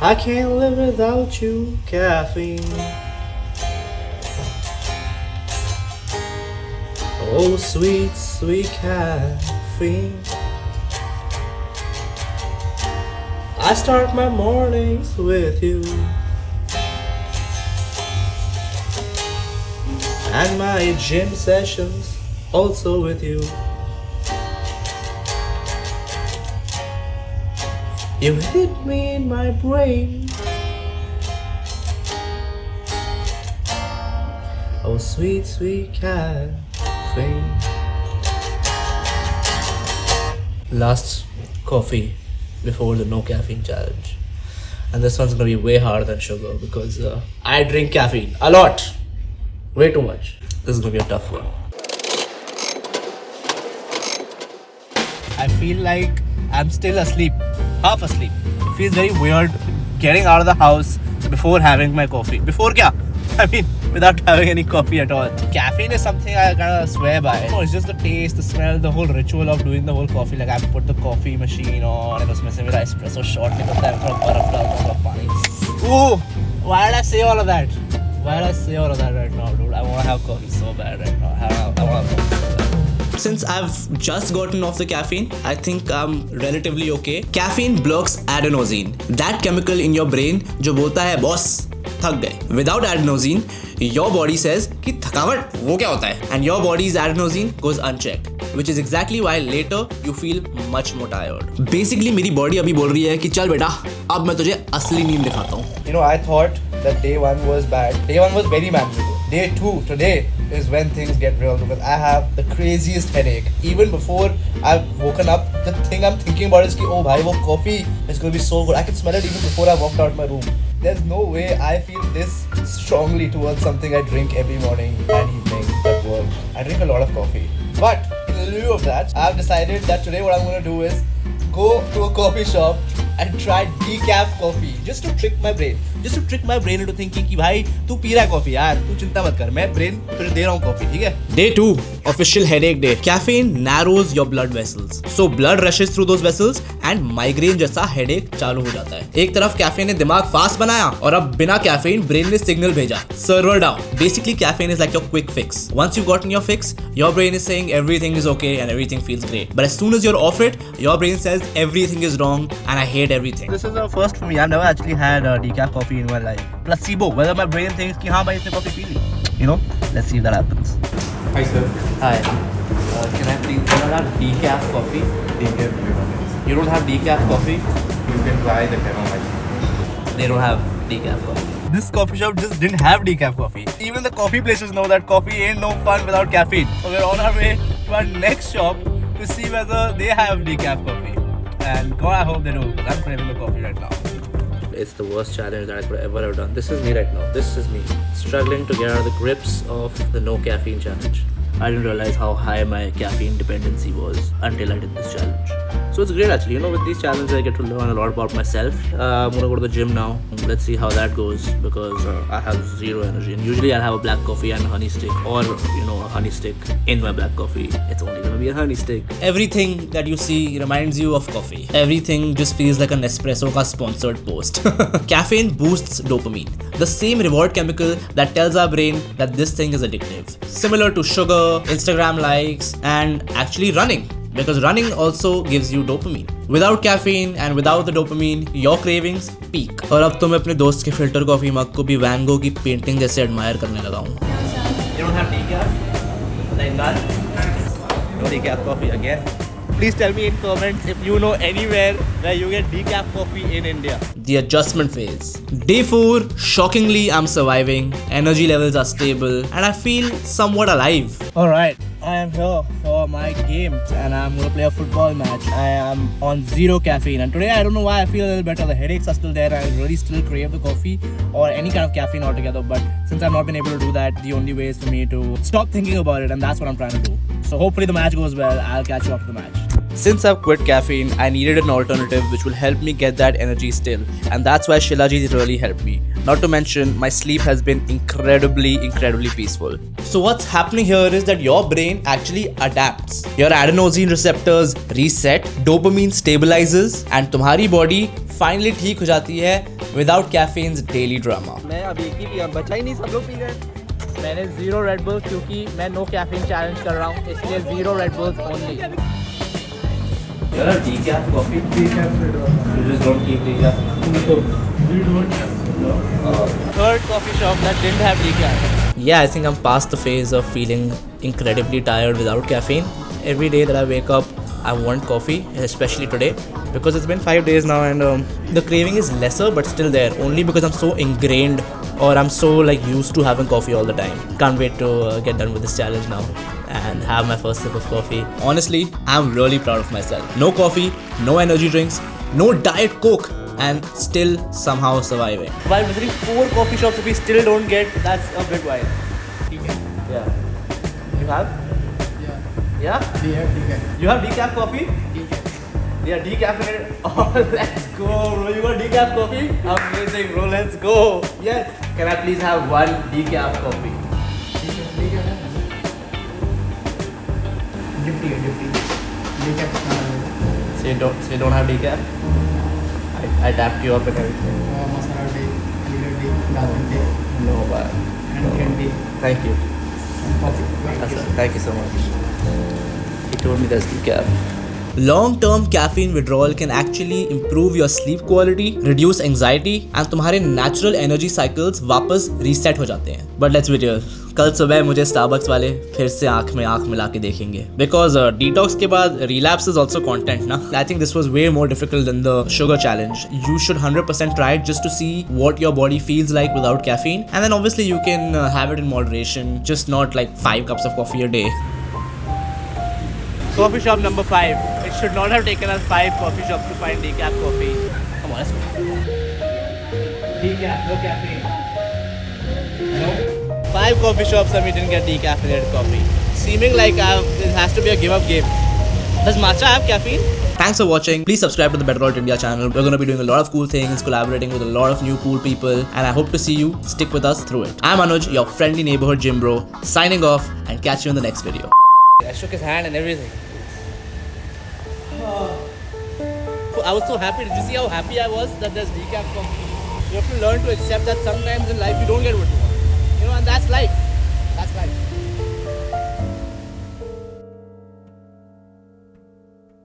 I can't live without you, caffeine. Oh, sweet, sweet caffeine. I start my mornings with you, and my gym sessions also with you. You hit me in my brain. Oh, sweet, sweet caffeine. Last coffee before the no caffeine challenge, and this one's gonna be way harder than sugar because I drink caffeine a lot, way too much. This is gonna be a tough one. I feel like I'm still asleep, half asleep. It feels very weird getting out of the house before having my coffee. Before kya? I mean, without having any coffee at all. Caffeine is something I kind of swear by. No, it's just the taste, the smell, the whole ritual of doing the whole coffee. Like I put the coffee machine on and उसमें से मेरा espresso shot निकलता है, थोड़ा बर्फ डालता हूँ, थोड़ा पानी. Ooh, why did I say all of that? Why did I say all of that right now, dude? I want to have coffee so bad right now. I want to have coffee so bad. Since I've just gotten off the caffeine, I think I'm relatively okay. Caffeine blocks adenosine, that chemical in your brain जो बोलता है boss थक गए. Without adenosine, your body says कि थकावट वो क्या होता है, and your body's adenosine goes unchecked, which is exactly why later you feel much more tired. Basically मेरी body अभी बोल रही है कि चल बेटा अब मैं तुझे असली नींद दिखाता हूँ. You know, I thought that day 1 was bad. Day 1 was very manageable. Day 2 today is when things get real because I have the craziest headache. Even before I've woken up, the thing I'm thinking about is कि oh भाई वो coffee is going to be so good. I can smell it even before I walked out my room. There's no way I feel this strongly towards something I drink every morning and evening at work. I drink a lot of coffee. But in lieu of that, I've decided that today what I'm going to do is go to a coffee shop and try decaf coffee just to trick my brain. Just to trick my brain into thinking कि भाई तू P रहा है coffee यार, तू चिंता मत कर, मैं ब्रेन तुझे दे रहा हूँ कॉफी, ठीक है? Day 2, official headache day. Caffeine narrows your blood vessels, so blood rushes through those vessels and migraine जैसा headache चालू हो जाता है. एक तरफ कैफीन ने दिमाग फास्ट बनाया और अब बिना कैफीन ब्रेन ने सिग्नल भेजा, server down. Basically caffeine is like your quick fix. Once you've gotten your fix, your brain is saying everything is okay and everything feels great. But as soon as you're off it, your brain says everything is wrong and I hate everything. This is a first for me. I've never actually had decaf coffee in my life. Placebo, whether my brain thinks कि हाँ भाई इसने coffee पी ली. You know, let's see if that happens. Hi sir. Hi. Can I please have decaf coffee? Decaf chamomile. You don't have decaf coffee? You can try the chamomile. They don't have decaf coffee. This coffee shop just didn't have decaf coffee. Even the coffee places know that coffee ain't no fun without caffeine. So we're on our way to our next shop to see whether they have decaf coffee. And God, I hope they do because I'm craving the coffee right now. It's the worst challenge that I could ever have done. This is me right now. This is me struggling to get out of the grips of the no caffeine challenge. I didn't realize how high my caffeine dependency was until I did this challenge. So it's great actually. You know, with these challenges I get to learn a lot about myself. I'm gonna go to the gym now. Let's see how that goes because I have zero energy. And usually I'll have a black coffee and a honey stick, or you know, a honey stick in my black coffee. It's only gonna be a honey stick. Everything that you see reminds you of coffee. Everything just feels like an Nespresso ka sponsored post. Caffeine boosts dopamine, the same reward chemical that tells our brain that this thing is addictive. Similar to sugar, Instagram likes, and actually running. Because running also gives you dopamine. Without caffeine and without the dopamine, your cravings peak. और अब तो मैं अपने दोस्त के filter coffee mug को भी van गो की पेंटिंग जैसे एडमायर करने लगा हूँ. You don't have decaf? Like that? No decaf coffee again? Please tell me in comments if you know anywhere where you get decaf coffee in India. The adjustment phase. Day 4, shockingly I'm surviving, energy levels are stable and I feel somewhat alive. Alright, I am here for my game and I'm going to play a football match. I am on zero caffeine and today I don't know why I feel a little better. The headaches are still there. I really still crave the coffee or any kind of caffeine altogether, but since I've not been able to do that, the only way is for me to stop thinking about it and that's what I'm trying to do. So hopefully the match goes well. I'll catch you after the match. Since I've quit caffeine, I needed an alternative which will help me get that energy still, and that's why Shilajit really helped me. Not to mention, my sleep has been incredibly peaceful. So what's happening here is that your brain actually adapts. Your adenosine receptors reset, dopamine stabilizes, and तुम्हारी body finally ठीक हो जाती है without caffeine's daily drama. मैं अभी एक ही पिया, बचा ही नहीं, सब लोग पी गए. मैंने 0 रेड बुल क्योंकि मैं नो कैफीन चैलेंज कर रहा हूँ, इसलिए 0 red bulls only. You're a decaf coffee? Decaf. You just don't keep decaf? We don't have. No. Third coffee shop that didn't have decaf. Yeah, I think I'm past the phase of feeling incredibly tired without caffeine. Every day that I wake up, I want coffee, especially today, because it's been 5 days now and the craving is lesser but still there, only because I'm so ingrained or I'm so like used to having coffee all the time. Can't wait to get done with this challenge now and have my first sip of coffee. Honestly, I'm really proud of myself. No coffee, no energy drinks, no diet coke, and still somehow surviving. While visiting 4 coffee shops, if we still don't get, that's a bit wild. Yeah. You have? Yeah? We have decaf. You have decaf coffee? Yeah, decaffeinated. Oh, let's go, bro. You got decaf coffee? Amazing, bro. Let's go. Yes. Can I please have one decaf coffee? Decaf. So you don't have decaf? I tapped you up and everything. Masala tea, leader tea, dalton tea, No, but and candy, thank you. and coffee. Thank you so much. He told me there's decaf. Long-term caffeine withdrawal can actually improve your sleep quality, reduce anxiety, and तुम्हारे natural energy cycles वापस reset हो जाते हैं. But let's be real, कल सुबह मुझे Starbucks वाले फिर से आँख में आँख मिला के देखेंगे. Because detox के बाद relapse is also content ना. I think this was way more difficult than the sugar challenge. You should 100% try it just to see what your body feels like without caffeine. And then obviously you can have it in moderation, just not like 5 cups of coffee a day. Coffee shop number 5. It should not have taken us 5 coffee shops to find decaf coffee. Come on, let's go. Decaf, no caffeine. No. 5 coffee shops and we didn't get decaffeinated coffee. Seeming like it has to be a give-up game. Does matcha have caffeine? Thanks for watching. Please subscribe to the Better Alt India channel. We're going to be doing a lot of cool things, collaborating with a lot of new cool people, and I hope to see you stick with us through it. I'm Anuj, your friendly neighborhood gym bro, signing off and catch you in the next video. I shook his hand and everything. I was so happy. Did you see how happy I was that there's decaf coffee? You have to learn to accept that sometimes in life you don't get what you want. You know, and that's life. That's life.